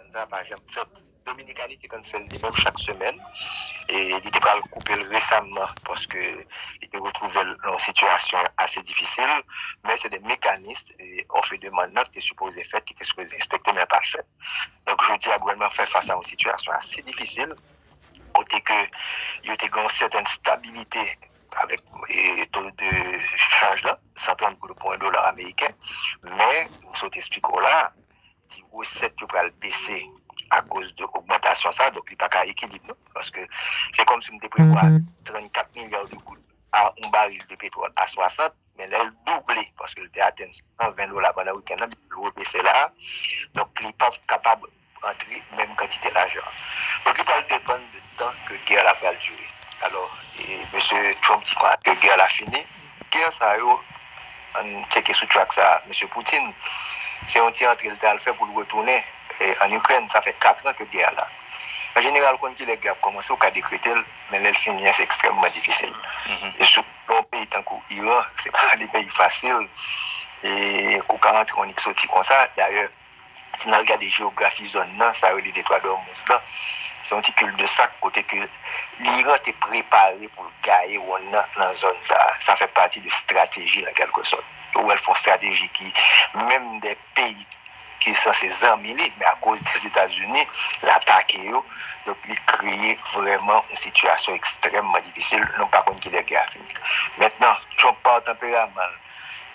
zone ça, par exemple, Dominicanité quand fait lui-même chaque semaine et il était pas le couper récemment parce que il était retrouvé dans une situation assez difficile, mais c'est des mécanismes et on fait demande qui est supposé faire, qui était supposé respecter mais pas fait. Donc je dis à gouvernement faire face à une situation assez difficile, côté que il y a une certaine stabilité avec le taux de change là, 130 pour un dollar américain, mais nous expliquons là, die recette qui va baisser à cause de l'augmentation ça, donc il n'y a pas qu'à équilibre, parce que c'est comme si on prévoit 34 milliards de gouttes à un baril de pétrole à 60, mais là, il doublé, parce qu'il était atteint 120 dollars pendant le week-end, il baissé là, donc il n'est pas capable d'entrer même quantité d'argent. Donc il va dépendre du temps que la guerre va durer. Alors, M. Trump dit quoi? Que la guerre a fini. Guerre, ça a eu, on check sur track ça, M. Poutine, c'est un petit entrée le fait pour le retourner en Ukraine, ça fait 4 ans que la guerre là. En général, quand la guerre a commencé, on a décrété, mais elle finit, c'est extrêmement difficile. Et sur un pays tant qu'Iran, ce n'est pas des pays faciles. Et quand on rentre en exotique comme ça, d'ailleurs, si on regarde la géographie zone, ça a eu les détroits d'Ormuz là. C'est un petit cul de sac côté que l'Iran est préparé pour gagner dans la zone. Ça fait partie de stratégie en quelque sorte. Où elles font stratégie qui, même des pays qui sont ces amis, mais à cause des États-Unis, l'attaquer, donc ils créent vraiment une situation extrêmement difficile, non pas contre qui les guerres finies. Maintenant, Trump par tempérament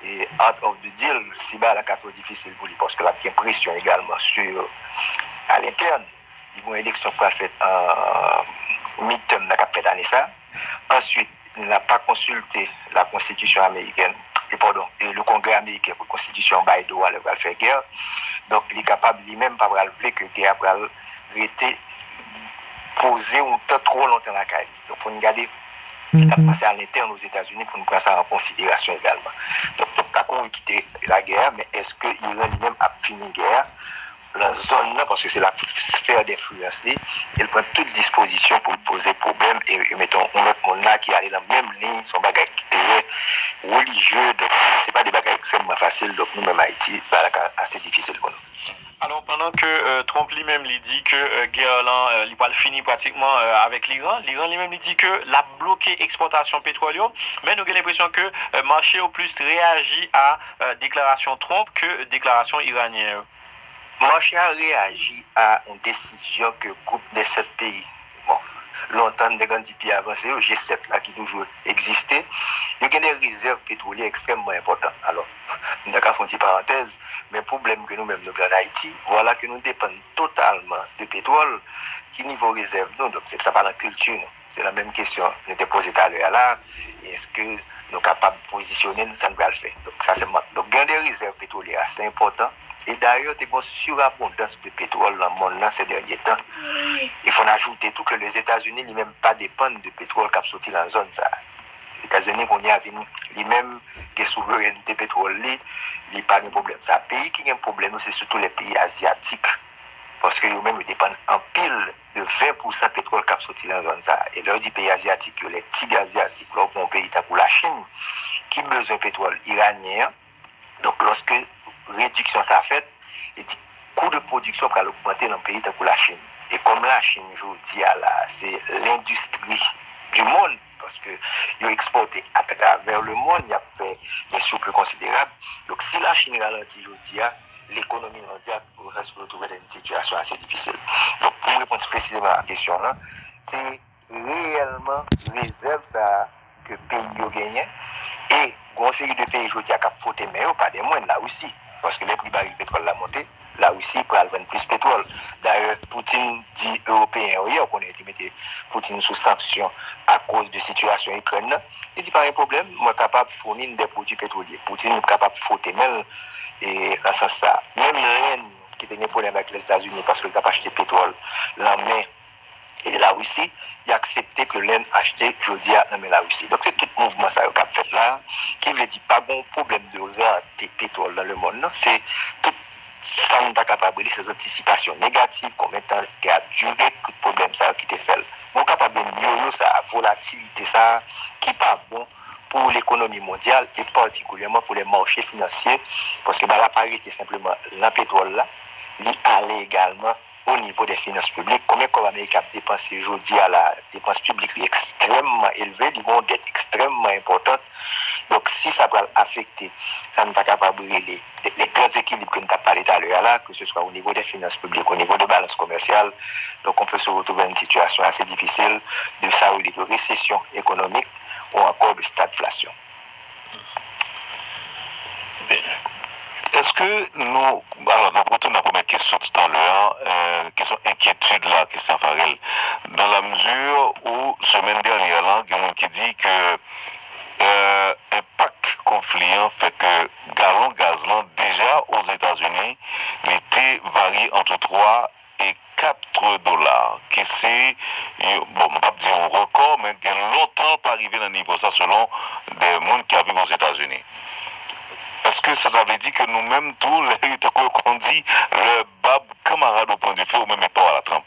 et out of the deal, c'est la carte difficile pour lui parce que la pression également sur à l'interne. Il y a une élection qui a fait en midterm dans la année ça. Ensuite, il n'a pas consulté la constitution américaine et le Congrès américain pour la constitution Biden il va faire guerre. Donc, il est capable lui-même pas de que la guerre va rester posée un temps trop longtemps dans la caille. Donc, il faut regarder ce qui a passé à l'interne aux États-Unis pour nous prendre ça en considération également. Donc, il quitter la guerre, mais est-ce que l'Iran lui-même a fini la guerre? La zone là, parce que c'est la sphère d'influence, elle prend toute disposition pour poser problème et mettons un autre monde là qui allait dans la même ligne, son bagage qui était religieux, donc c'est pas des bagages extrêmement faciles, donc nous-mêmes Haïti, c'est assez difficile pour nous. Alors pendant que Trump lui-même lui dit que guerre là, il va finir pratiquement avec l'Iran lui-même lui dit que l'a bloqué exportation pétrolière, mais nous avons l'impression que le marché au plus réagit à déclaration Trump que déclaration iranienne. Le marché a réagi à une décision que le groupe des 7 pays, bon, longtemps de grands pays avancés, le G7 là, qui toujours existait, il y a des réserves pétrolières extrêmement importantes. Alors, nous avons fait une petite parenthèse, mais le problème que nous-mêmes nous avons en Haïti, voilà que nous dépendons totalement de pétrole, qui niveau réserve nous, donc c'est ça pas la culture, nous. C'est la même question, nous avons posé tout à l'heure là, est-ce que nous sommes capables de positionner, ça nous va le faire. Donc, ça c'est donc, il y a des réserves pétrolières assez importantes. Et d'ailleurs, il y a une surabondance de pétrole dans le monde ces derniers temps. Il faut ajouter tout que les États-Unis n'ont pas dépendent de pétrole qui a sorti dans la zone. Les États-Unis, quand ils même des souveraineté pétrole, ils n'ont pas de problème. Ça, pays qui a un problème, c'est surtout les pays asiatiques. Parce que eux-mêmes dépendent en pile de 20% de pétrole qui a sorti dans la zone. Et là, les pays asiatiques, les tigres asiatiques, là, un pays comme la Chine, qui a besoin de pétrole iranien. Donc, lorsque réduction ça fait, et dit coût de production va augmenter dans le pays comme la Chine. Et comme la Chine, je vous dis, c'est l'industrie du monde, parce que ils exporté à travers le monde, il y a fait des surplus considérables. Donc si la Chine ralentit, je vous dis, l'économie mondiale pourrait se retrouver dans une situation assez difficile. Donc pour répondre précisément à la question là, c'est réellement réserve ça que le pays a gagné. Et une série de pays, je dis, qui ont fauté, mais pas des moindres, la Russie. Parce que les prix barils de pétrole l'ont monté, la Russie pour vendre plus de pétrole. D'ailleurs, Poutine dit européen, on a été Poutine sous sanction à cause de la situation ukrainienne. Il dit, pas un problème, moi capable de fournir des produits pétroliers. Poutine est capable de fauter même, et dans ce sens ça. Même rien qui était un problème avec les États-Unis parce qu'ils n'ont pas acheté pétrole, la main. Et la Russie, il a accepté que l'Inde achetait, je dis, la Russie. Donc c'est tout le mouvement ça qu'a fait là, qui veut dire pas bon problème de rente pétrole dans le monde. Non, c'est tout ça nous a capable de ces anticipations négatives, combien de temps qui a duré, tout le problème ça qui était fait. On est capable de mieux ça, volatilité ça, qui n'est pas bon pour l'économie mondiale et particulièrement pour les marchés financiers, parce que la parité simplement, le pétrole là, il allait également au niveau des finances publiques. Combien comme l'Amérique a dépensé aujourd'hui à la dépense publique est extrêmement élevée, ils vont être extrêmement importantes. Donc, si ça va affecter, ça ne va pas capable de les grands équilibres que nous avons parlé tout à l'heure là, que ce soit au niveau des finances publiques, au niveau de balance commerciale. Donc, on peut se retrouver dans une situation assez difficile de ça ou de récession économique ou encore de stagflation. Est-ce que nous, alors nous retournons à la première question tout à l'heure, question inquiétude là, Christian Farel, dans la mesure où semaine dernière là, il y a quelqu'un qui dit que un pack conflit fait que gallon gaz là, déjà aux États-Unis, il était varié entre 3 et 4 dollars, qui c'est, bon, on ne va pas dire un record, mais il y a longtemps pas arrivé à un niveau ça selon des mondes qui vivent aux États-Unis. Est-ce que ça veut dire que nous-mêmes, tous les qu'on dit, le bab camarade au point du feu, ou même pas à la trempe?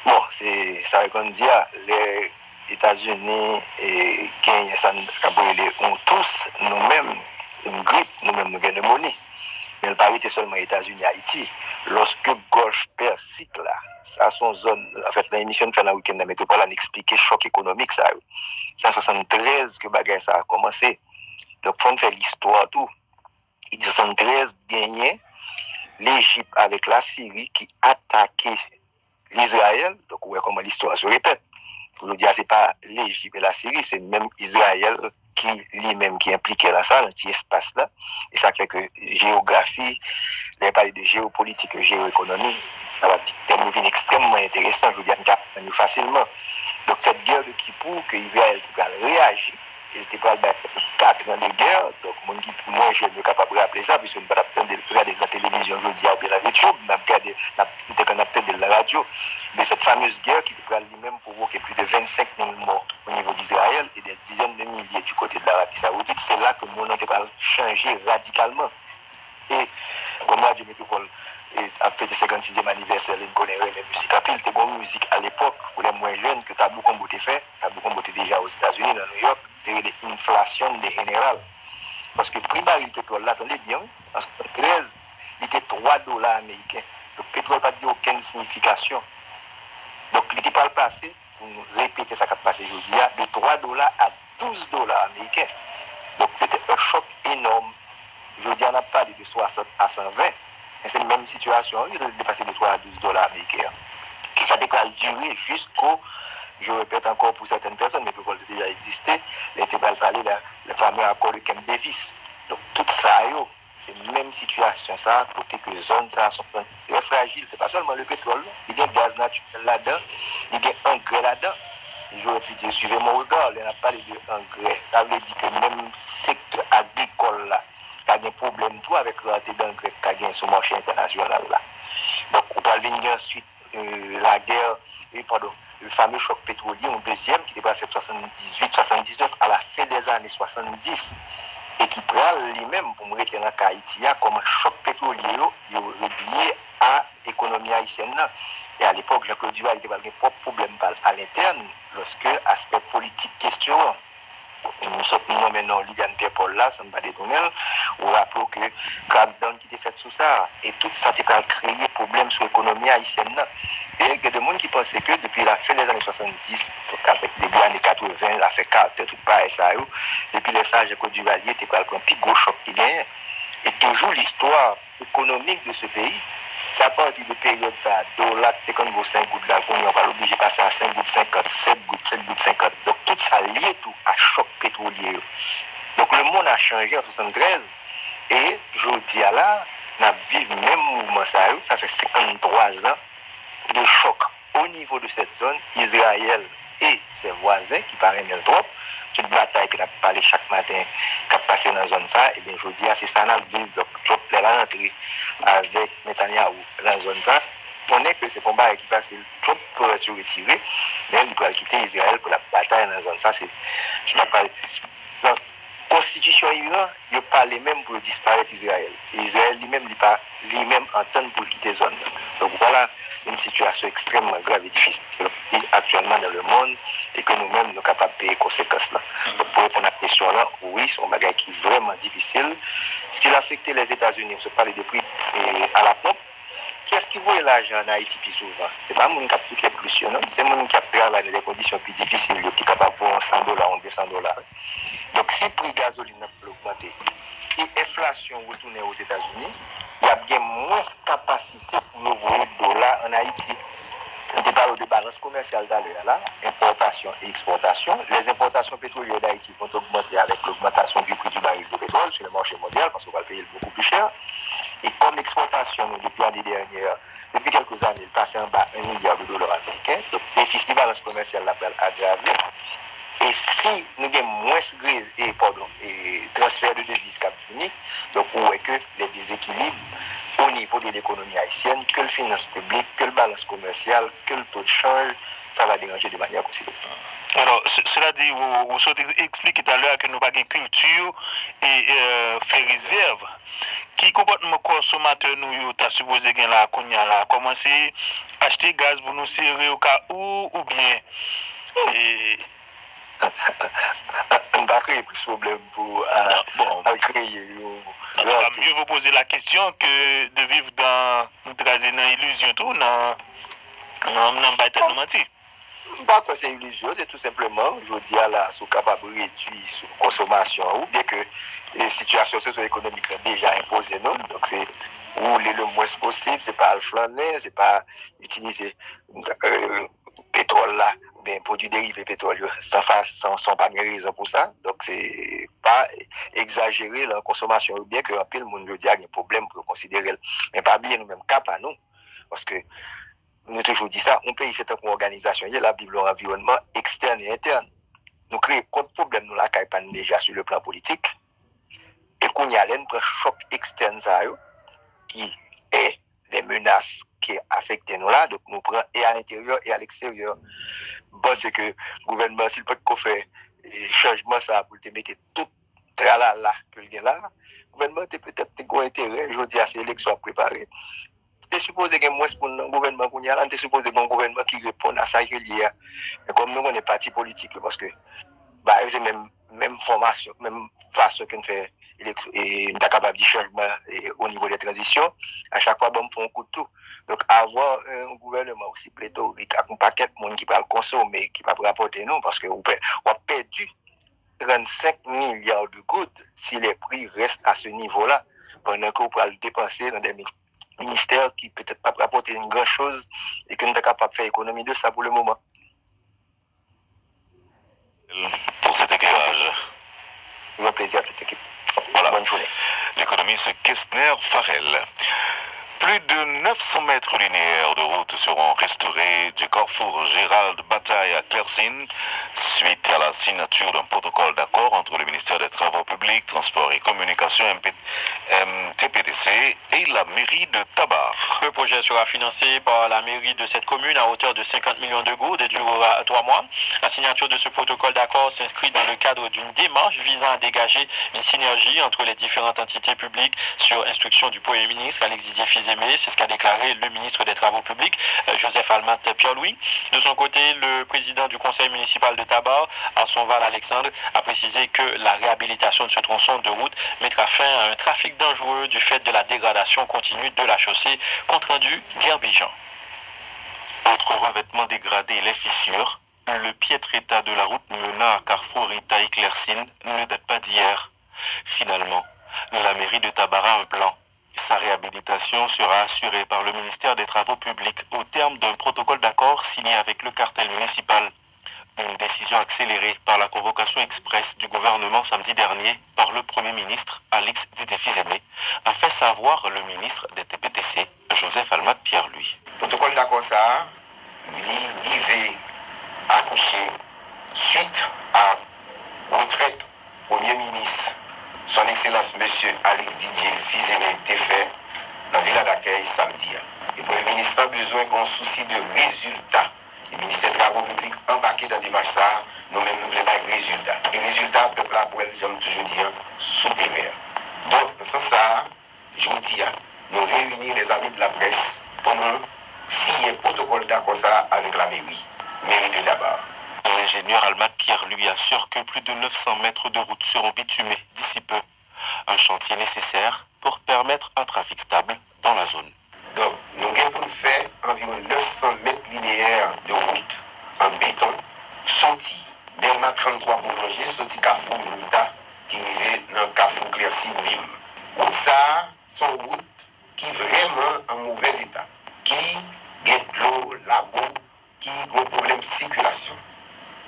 Bon, c'est ça qu'on dit, les États-Unis et Kenya, ça nous tous, nous-mêmes, une grippe, nous-mêmes, nous gagnons monnaie. Mais le pari était seulement États-Unis et Haïti. Lorsque Golfe Persique, là, ça son zone, en fait, l'émission de fin de week-end de la métropole, on expliqué le choc économique, ça. C'est en 1973 que bagaille ça a commencé. Donc, il faut faire l'histoire tout. En 1973, gagné l'Égypte avec la Syrie qui attaquait l'Israël. Donc, ouais, comment l'histoire se répète. Pour nous dire, c'est pas l'Égypte et la Syrie, c'est même Israël qui lui-même qui est impliqué dans ça, dans cet espace-là. Et ça fait que géographie, les parler de géopolitique et géoéconomie, ça va être un thème extrêmement intéressant, je veux dire, nous facilement. Donc, cette guerre de Kippour, que Israël va réagir, il était pas 4 ans de guerre, donc moi je suis capable de rappeler ça, puisque nous ne pouvons pas regarder la télévision, je dis à bien la YouTube, nous avons peut-être de la radio, mais cette fameuse guerre qui pourrait lui-même provoquer plus de 25 000 morts au niveau d'Israël et des dizaines de milliers du côté de l'Arabie Saoudite, c'est là que le monde va changer radicalement. Et comme Radio Métropole a fait le 56e anniversaire, il connaît même musique à pile, c'était bonne musique à l'époque, pour les moins jeunes, que Tabou Combo était fait, Tabou Combo était déjà aux États-Unis, dans New York, c'était l'inflation des générales. Parce que le prix baril pétrole là, attendez bien, en 2013, il était 3 dollars américains. Donc le pétrole n'a pas aucune signification. Donc il n'était pas le passé, pour nous répéter ça qui a passé aujourd'hui, de 3 dollars à 12 dollars américains. Donc c'était un choc énorme. Aujourd'hui, on a parlé de 60 à 120, mais c'est la même situation, il est passé de 3 à 12 dollars américains. Ça devrait durer jusqu'au, je répète encore pour certaines personnes, mais pour déjà exister, les va parler le fameux accord de Camp Davis. Donc tout ça, c'est la même situation, ça, côté que les zones ça, sont très fragiles. C'est pas seulement le pétrole, il y a gaz naturel là-dedans, il y a engrais là-dedans. J'aurais pu dire, suivez mon regard, on a parlé d'engrais. Ça veut dire que même secteur agricole là, il y a des problèmes tout avec le raté d'engrais qu'il y a sur le marché international là. Donc, on va venir ensuite la guerre, le fameux choc pétrolier, un deuxième qui devrait faire 78-79 à la fin des années 70 et qui prend lui-même pour me retirer dans Haïti comme un choc pétrolier lié à l'économie haïtienne. Et à l'époque, Jean-Claude Duval était pas un propre problème à l'interne lorsque aspect politique question. Nous sommes maintenant Lydiane Pierre-Paul là, ça ne va pas détourner. On rappelle que crackdown qui était fait sous ça, et tout ça a créé problème sur l'économie haïtienne. Et il y a des gens qui pensaient que depuis la fin des années 70, donc avec les années 80, la fait carte, tout pareil ça, depuis les sages de Duvalier, c'était pas le plus gros choc qui gagne. Et toujours l'histoire économique de ce pays, c'est à partir de période ça, dollar, c'est quand vous 5 gouttes là, on va l'obliger de passer à 5 gouttes 50, 7 gouttes 50. Donc tout ça lié tout à choc pétrolier. Donc le monde a changé en 73 et je dis à là, on a vécu le même mouvement ça fait 53 ans de choc au niveau de cette zone, Israël et ses voisins qui paraissent bien trop. Toute bataille que nous avons parlé chaque matin, qui a passé dans la zone ça, et bien je dis, c'est ça, nous avons vu la rentrée avec Netanyahu dans la zone ça. On est que c'est combat qui passe trop pour se retirer, mais il doit quitter Israël pour la bataille dans la zone ça. C'est pas la constitution Iran, il parle même pour disparaître Israël. Et Israël lui-même entend pour quitter la zone. Donc voilà une situation extrêmement grave et difficile actuellement dans le monde et que nous-mêmes nous sommes capables de payer les conséquences là. Donc pour répondre à la question là, oui, c'est un bagage qui est vraiment difficile. S'il affecte les États-Unis, on se parle de prix à la pompe, qu'est-ce qui voit l'argent en Haïti plus souvent? C'est pas mon qui a plus, non? C'est mon qui travaille dans des conditions plus difficiles, qui est capable de voir 100 dollars ou 200 dollars. Donc, si le prix de gasoline a augmenté et l'inflation retourne aux États-Unis, il y a bien moins de capacité pour nous voir le dollar en Haïti. On parle de balance commerciale d'ailleurs là, importation et exportation. Les importations pétrolières d'Haïti vont augmenter avec l'augmentation du prix du baril de pétrole sur le marché mondial parce qu'on va le payer beaucoup plus cher. Et comme l'exportation depuis l'année dernière, depuis quelques années, il passe en bas 1 milliard de dollars américains, donc le déficit de balance commerciale l'a aggravé. Et si nous avons moins et transfert de devises capitaliques, donc on voit que les déséquilibres au niveau de l'économie haïtienne, que le finance publique, que le balance commercial, que le taux de change, ça va déranger de manière considérable. Alors, cela dit, vous souhaitez expliquer tout à l'heure que nous n'avons pas de culture et fait réserve. Qui comportement consommateur nous avons supposé qu'il y a commencer à acheter gaz pour nous servir au cas où ou bien on va créer plus de problèmes pour créer. On va mieux vous poser la question que de vivre dans une illusion tout, dans bataille de mentir. Pas que c'est illusion, c'est tout simplement, je dis à la sous capable de réduire sous consommation ou bien que les situations socio-économiques sont déjà imposées nous, donc c'est rouler le moins possible, c'est pas le flâner, c'est pas utiliser pétrole là, ou bien produits dérivés pétroliers sans pas de raison pour ça, donc c'est pas exagérer la consommation ou bien que un peu le monde a un problème pour considérer, mais pas bien nous-mêmes cap à nous, parce que nous toujours dit ça, un pays c'est une organisation, il y a la Bible environnement externe et interne. Nous créons contre problème nous la campagne déjà sur le plan politique. Et qu'on y a un choc externe ça, qui est des menaces qui affectent nous là, donc nous prenons et à l'intérieur et à l'extérieur. Bon, c'est que le gouvernement, s'il peut faire changement ça pour te mettre tout tralala que le là, le gouvernement peut-être un intérêt, je dis à ces élections préparées. Tu supposé qu'il y a moins pour le gouvernement qu'on y a, tu supposé qu'il y a un gouvernement qui répond à ça hier. Mais comme nous, on est parti politique, parce que c'est même formation, même façon qu'on fait, et on est capable de changement au niveau des transitions, à chaque fois, on fait un coup de tout. Donc, avoir un gouvernement aussi pléthorique, avec un paquet de monde qui va le consommer, qui va rapporter nous, parce qu'on a perdu 35 milliards de gouttes si les prix restent à ce niveau-là, pendant qu'on peut le dépenser dans des ministère qui peut-être pas rapporter une grande chose et que nous sommes capables de faire économie de ça pour le moment. Pour cet éclairage. Un plaisir à toute l'équipe. Voilà. Bonne journée. L'économiste Kestner Farrell. Plus de 900 mètres linéaires de route seront restaurés du carrefour Gérald Bataille à Clercine suite à la signature d'un protocole d'accord entre le ministère des Travaux publics, Transports et Communications MTPDC et la mairie de Tabar. Le projet sera financé par la mairie de cette commune à hauteur de 50 millions de gourdes et durera 3 mois. La signature de ce protocole d'accord s'inscrit dans le cadre d'une démarche visant à dégager une synergie entre les différentes entités publiques sur instruction du Premier ministre Alexis Didier-Fils-Aimé. C'est ce qu'a déclaré le ministre des Travaux publics, Joseph Almat Pierre-Louis. De son côté, le président du conseil municipal de Tabar, Arsonval Alexandre, a précisé que la réhabilitation de ce tronçon de route mettra fin à un trafic dangereux du fait de la dégradation continue de la chaussée. Compte rendu, Guerbijan. Autre revêtement dégradé, les fissures. Le piètre état de la route menant à Carrefour Ita et Clercine ne date pas d'hier. Finalement, la mairie de Tabar a un plan. Sa réhabilitation sera assurée par le ministère des Travaux publics au terme d'un protocole d'accord signé avec le cartel municipal. Une décision accélérée par la convocation express du gouvernement samedi dernier par le Premier ministre Alexis Didier-Fils-Aimé a fait savoir le ministre des TPTC, Joseph Almat Pierre-Louis. Le protocole d'accord ça, il accouché suite à retraite Premier ministre, son Excellence Monsieur Alex Didier Fils-Aimé était fait dans la villa d'accueil samedi. Et pour le ministre a besoin d'un souci de résultat. Le ministère des Travaux publics embarqué dans des marches ça, nous-mêmes nous voulons des résultats. Et résultats, le peuple à poil, j'aime toujours dire, sous des verres. Donc, dans ce sens ça, je vous dis, nous réunir les amis de la presse pour nous signer un protocole d'accord ça avec la mairie de Tabar. L'ingénieur Almat Pierre-Louis assure que plus de 900 mètres de route seront bitumés d'ici peu. Un chantier nécessaire pour permettre un trafic stable dans la zone. Donc, nous avons fait environ 900 mètres linéaires de route en béton, sorti Delma 33 pour loger, sorti Carrefour Unita, qui est dans Carrefour Clercy Bim. Route ça, sont routes qui vraiment en mauvais état, qui get l'eau, la boue, qui ont problème de circulation.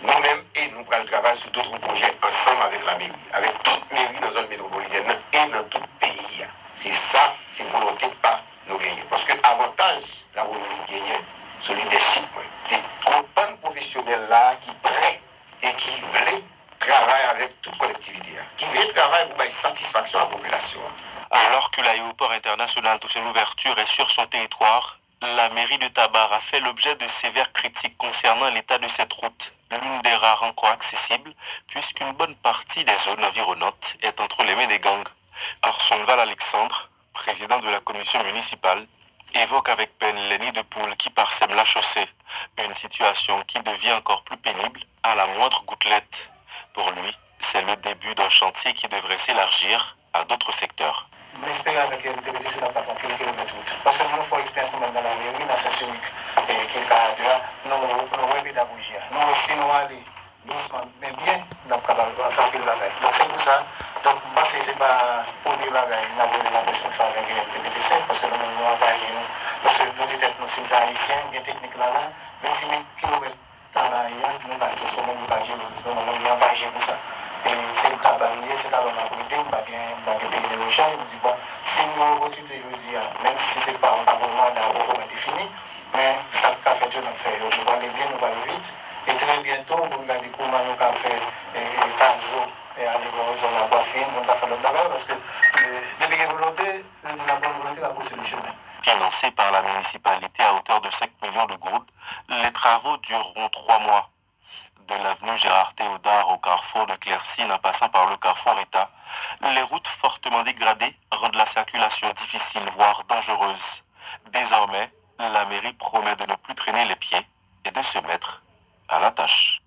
Nous-mêmes, et nous allons travailler sur d'autres projets ensemble avec la mairie, avec toute mairie dans la zone métropolitaine et dans tout le pays. C'est ça, c'est volonté de pas nous gagner. Parce que l'avantage, la volonté de gagner, c'est le leadership. Des compagnies professionnels là qui prêtent et qui veulent travailler avec toute collectivité, qui veulent travailler pour une satisfaction à la population. Alors que l'aéroport international de son ouverture est sur son territoire, la mairie de Tabar a fait l'objet de sévères critiques concernant l'état de cette route, l'une des rares encore accessibles, puisqu'une bonne partie des zones environnantes est entre les mains des gangs. Arsonval Alexandre, président de la commission municipale, évoque avec peine les nids de poules qui parsèment la chaussée, une situation qui devient encore plus pénible à la moindre gouttelette. Pour lui, c'est le début d'un chantier qui devrait s'élargir à d'autres secteurs. J'espère avec le TBDC n'a pas compris le kilomètre route. Parce que nous avons expérience dans la mairie, dans cette unique, et qui est là, nous avons pédagogie. Nous aussi, nous allons doucement, mais bien, dans le travail. Donc c'est pour ça, donc c'est pas pour les bagages, nous avons la pression de faire avec le TBDC, parce que nous avons engagé, parce que nous disons que nous sommes haïtiens, bien technique là, 26 000 km dans la nous avons tous engagé, nous avons engagé pour ça. Et c'est le tabac, c'est la bonne autorité, nous avons pays de recherche, nous disons, si nous avons opportunité, même si ce n'est pas un mandat défini, mais ça qu'a fait, nous fait, nous va aller bien, nous va aller vite. Et très bientôt, vous regardez comment nous avons fait Caso et aller voir la coiffure, nous avons fait le travail, parce que depuis que volonté, la bonne volonté, la pousser le chemin. Financés par la municipalité à hauteur de 5 millions de gourdes, les travaux dureront 3 mois. De l'avenue Gérard Théodard au carrefour de Clercy en passant par le carrefour État, les routes fortement dégradées rendent la circulation difficile, voire dangereuse. Désormais, la mairie promet de ne plus traîner les pieds et de se mettre à la tâche.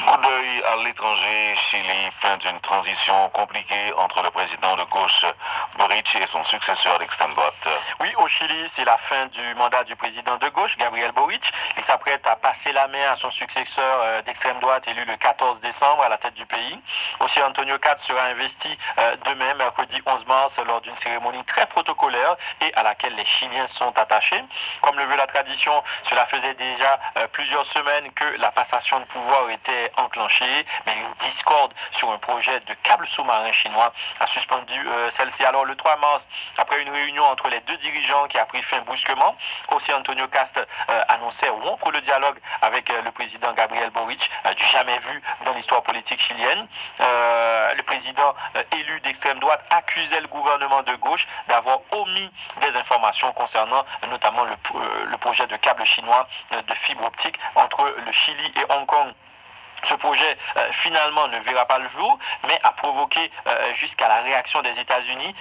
Coup d'œil à l'étranger, Chili, fin d'une transition compliquée entre le président de gauche Boric et son successeur d'extrême droite. Oui, au Chili, c'est la fin du mandat du président de gauche, Gabriel Boric. Il s'apprête à passer la main à son successeur d'extrême droite élu le 14 décembre à la tête du pays. Aussi, Antonio Katz sera investi demain, mercredi 11 mars, lors d'une cérémonie très protocolaire et à laquelle les Chiliens sont attachés. Comme le veut la tradition, cela faisait déjà plusieurs semaines que la passation de pouvoir était enclenchée, mais une discorde sur un projet de câble sous-marin chinois a suspendu celle-ci. Alors le 3 mars, après une réunion entre les deux dirigeants qui a pris fin brusquement, aussi Antonio Cast annonçait rompre le dialogue avec le président Gabriel Boric, du jamais vu dans l'histoire politique chilienne. Le président élu d'extrême droite accusait le gouvernement de gauche d'avoir omis des informations concernant notamment le projet de câble chinois de fibre optique entre le Chili et Hong Kong. Ce projet finalement ne verra pas le jour, mais a provoqué jusqu'à la réaction des États-Unis.